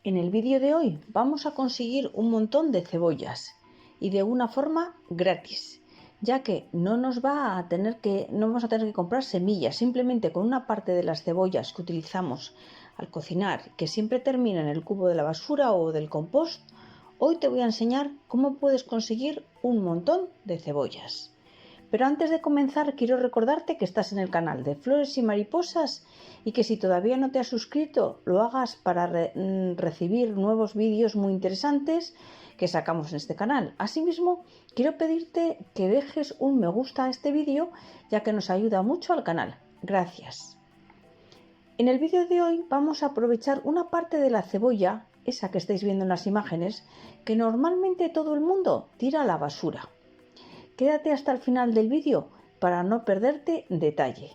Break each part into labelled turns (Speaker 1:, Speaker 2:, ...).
Speaker 1: En el vídeo de hoy vamos a conseguir un montón de cebollas y de una forma gratis, ya que no vamos a tener que comprar semillas. Simplemente con una parte de las cebollas que utilizamos al cocinar, que siempre termina en el cubo de la basura o del compost, hoy te voy a enseñar cómo puedes conseguir un montón de cebollas. Pero antes de comenzar quiero recordarte que estás en el canal de Flores y Mariposas y que si todavía no te has suscrito lo hagas para recibir nuevos vídeos muy interesantes que sacamos en este canal. Asimismo, quiero pedirte que dejes un me gusta a este vídeo, ya que nos ayuda mucho al canal. Gracias. En el vídeo de hoy vamos a aprovechar una parte de la cebolla, esa que estáis viendo en las imágenes, que normalmente todo el mundo tira a la basura. Quédate hasta el final del vídeo para no perderte detalle.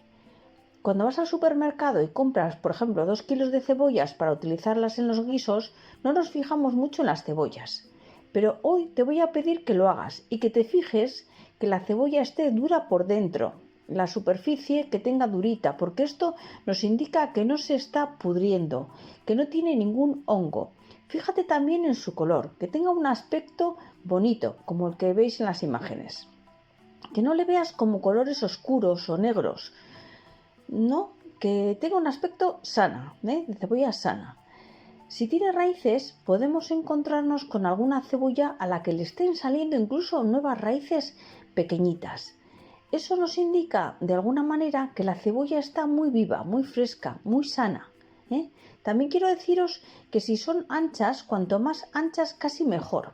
Speaker 1: Cuando vas al supermercado y compras, por ejemplo, 2 kilos de cebollas para utilizarlas en los guisos, no nos fijamos mucho en las cebollas. Pero hoy te voy a pedir que lo hagas y que te fijes que la cebolla esté dura por dentro, la superficie que tenga durita, porque esto nos indica que no se está pudriendo, que no tiene ningún hongo. Fíjate también en su color, que tenga un aspecto bonito, como el que veis en las imágenes. Que no le veas como colores oscuros o negros, no, que tenga un aspecto sana, de cebolla sana. Si tiene raíces, podemos encontrarnos con alguna cebolla a la que le estén saliendo incluso nuevas raíces pequeñitas. Eso nos indica de alguna manera que la cebolla está muy viva, muy fresca, muy sana. También quiero deciros que si son anchas, cuanto más anchas casi mejor.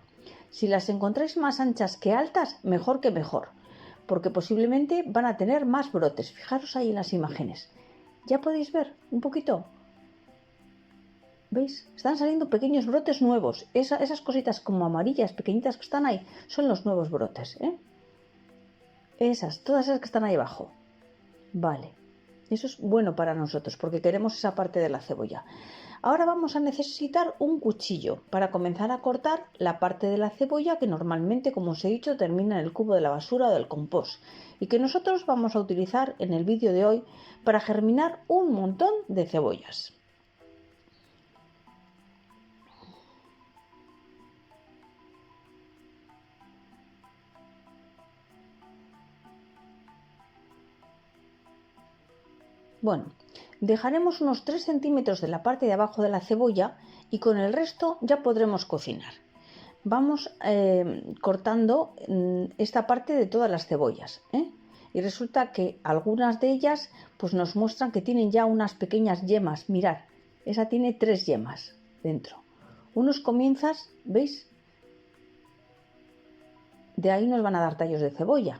Speaker 1: Si las encontráis más anchas que altas, mejor que mejor, porque posiblemente van a tener más brotes. Fijaros ahí en las imágenes. Ya podéis ver un poquito. ¿Veis? Están saliendo pequeños brotes nuevos. Esas cositas como amarillas, pequeñitas que están ahí, son los nuevos brotes. Todas esas que están ahí abajo. Vale. Eso es bueno para nosotros porque queremos esa parte de la cebolla. Ahora vamos a necesitar un cuchillo para comenzar a cortar la parte de la cebolla que normalmente, como os he dicho, termina en el cubo de la basura o del compost y que nosotros vamos a utilizar en el vídeo de hoy para germinar un montón de cebollas. Bueno, dejaremos unos 3 centímetros de la parte de abajo de la cebolla y con el resto ya podremos cocinar. Vamos cortando esta parte de todas las cebollas, y resulta que algunas de ellas pues nos muestran que tienen ya unas pequeñas yemas. Mirad, esa tiene 3 yemas dentro. Unos comienzas, ¿veis? De ahí nos van a dar tallos de cebolla,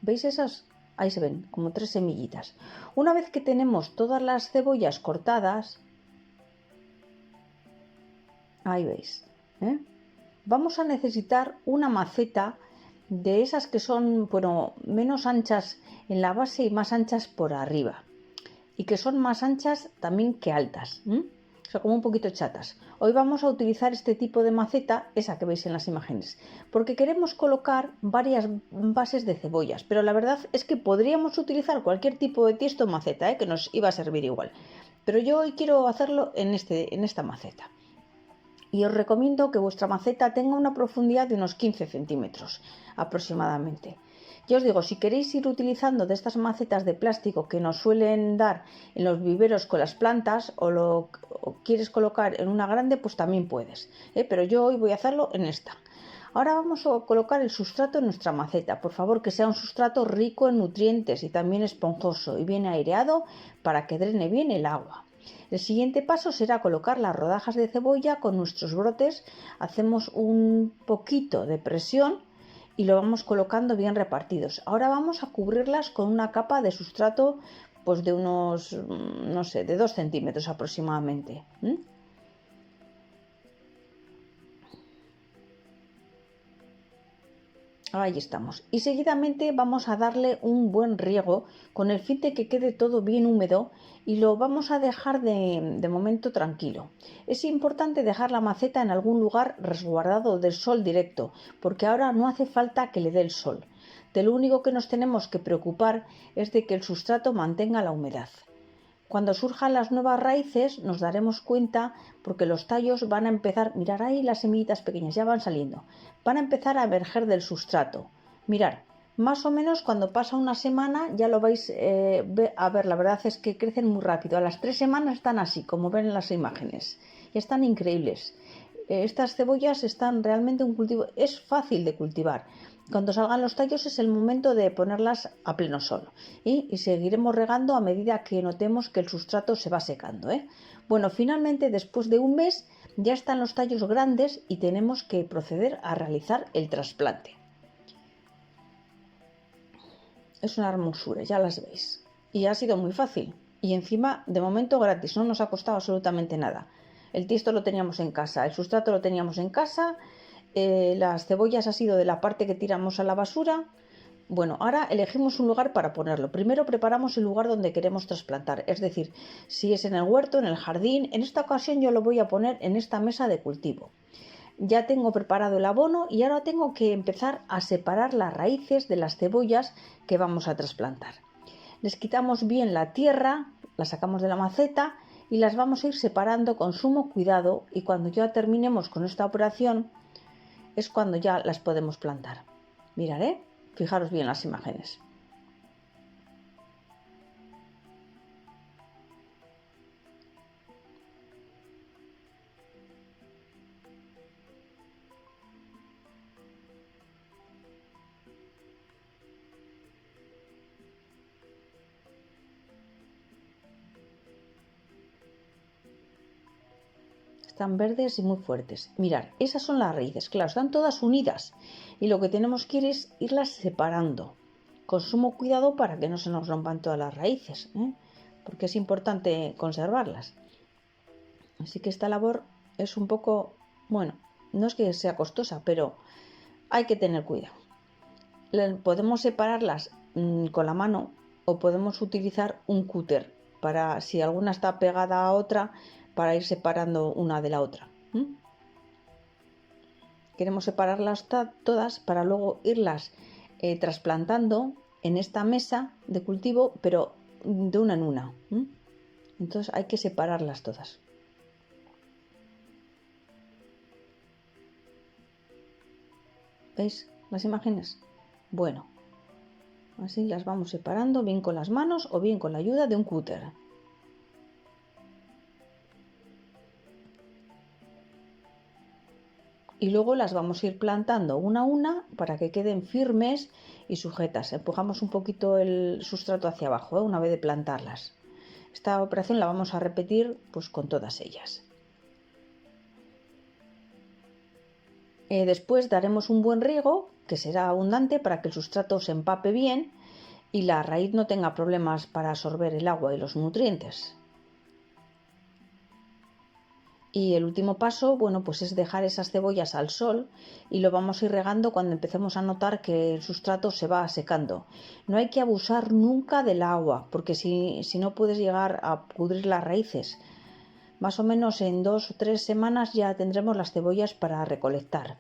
Speaker 1: ¿veis esas? Ahí se ven, como 3 semillitas. Una vez que tenemos todas las cebollas cortadas, ahí veis, vamos a necesitar una maceta de esas que son, bueno, menos anchas en la base y más anchas por arriba. Y que son más anchas también que altas. O sea, como un poquito chatas. Hoy vamos a utilizar este tipo de maceta, esa que veis en las imágenes, porque queremos colocar varias bases de cebollas, pero la verdad es que podríamos utilizar cualquier tipo de tiesto o maceta, que nos iba a servir igual. Pero yo hoy quiero hacerlo en esta maceta. Y os recomiendo que vuestra maceta tenga una profundidad de unos 15 centímetros aproximadamente. Ya os digo, si queréis ir utilizando de estas macetas de plástico que nos suelen dar en los viveros con las plantas o quieres colocar en una grande, pues también puedes. Pero yo hoy voy a hacerlo en esta. Ahora vamos a colocar el sustrato en nuestra maceta. Por favor, que sea un sustrato rico en nutrientes y también esponjoso y bien aireado para que drene bien el agua. El siguiente paso será colocar las rodajas de cebolla con nuestros brotes. Hacemos un poquito de presión y lo vamos colocando bien repartidos. Ahora vamos a cubrirlas con una capa de sustrato pues de unos, no sé, de 2 centímetros aproximadamente. Ahí estamos. Y seguidamente vamos a darle un buen riego con el fin de que quede todo bien húmedo y lo vamos a dejar de momento tranquilo. Es importante dejar la maceta en algún lugar resguardado del sol directo, porque ahora no hace falta que le dé el sol. De lo único que nos tenemos que preocupar es de que el sustrato mantenga la humedad. Cuando surjan las nuevas raíces nos daremos cuenta porque los tallos van a empezar, mirar ahí las semillitas pequeñas ya van saliendo, van a empezar a emerger del sustrato. Mirar, más o menos cuando pasa una semana ya lo vais a ver, la verdad es que crecen muy rápido. A las 3 semanas están así, como ven en las imágenes, están increíbles. Estas cebollas están realmente un cultivo, es fácil de cultivar. Cuando salgan los tallos es el momento de ponerlas a pleno sol y seguiremos regando a medida que notemos que el sustrato se va secando, ¿eh? Bueno, finalmente después de un mes ya están los tallos grandes y tenemos que proceder a realizar el trasplante. Es una hermosura, ya las veis. Y ha sido muy fácil. Y encima, de momento, gratis. No nos ha costado absolutamente nada. El tiesto lo teníamos en casa, el sustrato lo teníamos en casa. Las cebollas ha sido de la parte que tiramos a la basura. Bueno, ahora elegimos un lugar para ponerlo. Primero preparamos el lugar donde queremos trasplantar. Es decir, si es en el huerto, en el jardín. En esta ocasión yo lo voy a poner en esta mesa de cultivo. Ya tengo preparado el abono y ahora tengo que empezar a separar las raíces de las cebollas que vamos a trasplantar. Les quitamos bien la tierra, las sacamos de la maceta y las vamos a ir separando con sumo cuidado, y cuando ya terminemos con esta operación es cuando ya las podemos plantar. Mirad, fijaros bien las imágenes. Están verdes y muy fuertes. Mirad, esas son las raíces, claro, están todas unidas y lo que tenemos que ir es irlas separando con sumo cuidado para que no se nos rompan todas las raíces, porque es importante conservarlas. Así que esta labor es un poco, bueno, no es que sea costosa, pero hay que tener cuidado. Podemos separarlas con la mano o podemos utilizar un cúter para, si alguna está pegada a otra, para ir separando una de la otra. Queremos separarlas todas para luego irlas trasplantando en esta mesa de cultivo, pero de una en una. Entonces hay que separarlas todas. ¿Veis las imágenes? Bueno, así las vamos separando bien con las manos o bien con la ayuda de un cúter. Y luego las vamos a ir plantando una a una para que queden firmes y sujetas. Empujamos un poquito el sustrato hacia abajo, una vez de plantarlas. Esta operación la vamos a repetir pues con todas ellas. Después daremos un buen riego, que será abundante para que el sustrato se empape bien y la raíz no tenga problemas para absorber el agua y los nutrientes. Y el último paso, bueno, pues es dejar esas cebollas al sol y lo vamos a ir regando cuando empecemos a notar que el sustrato se va secando. No hay que abusar nunca del agua, porque si no puedes llegar a pudrir las raíces. Más o menos en 2 o 3 semanas ya tendremos las cebollas para recolectar.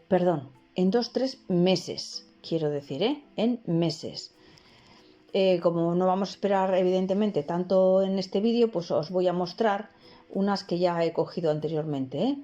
Speaker 1: Perdón, en 2 o 3 meses, quiero decir, en meses. Como no vamos a esperar evidentemente tanto en este vídeo, pues os voy a mostrar unas que ya he cogido anteriormente.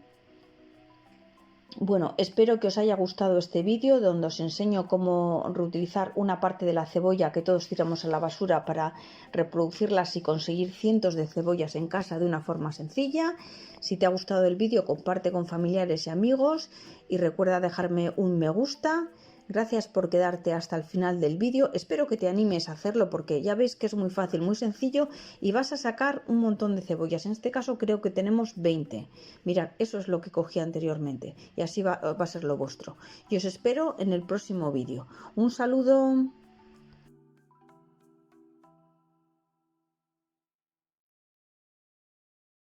Speaker 1: Bueno, espero que os haya gustado este vídeo donde os enseño cómo reutilizar una parte de la cebolla que todos tiramos a la basura para reproducirlas y conseguir cientos de cebollas en casa de una forma sencilla. Si te ha gustado el vídeo, comparte con familiares y amigos y recuerda dejarme un me gusta. Gracias por quedarte hasta el final del vídeo. Espero que te animes a hacerlo porque ya veis que es muy fácil, muy sencillo y vas a sacar un montón de cebollas. En este caso creo que tenemos 20. Mirad, eso es lo que cogí anteriormente y así va a ser lo vuestro. Y os espero en el próximo vídeo. Un saludo.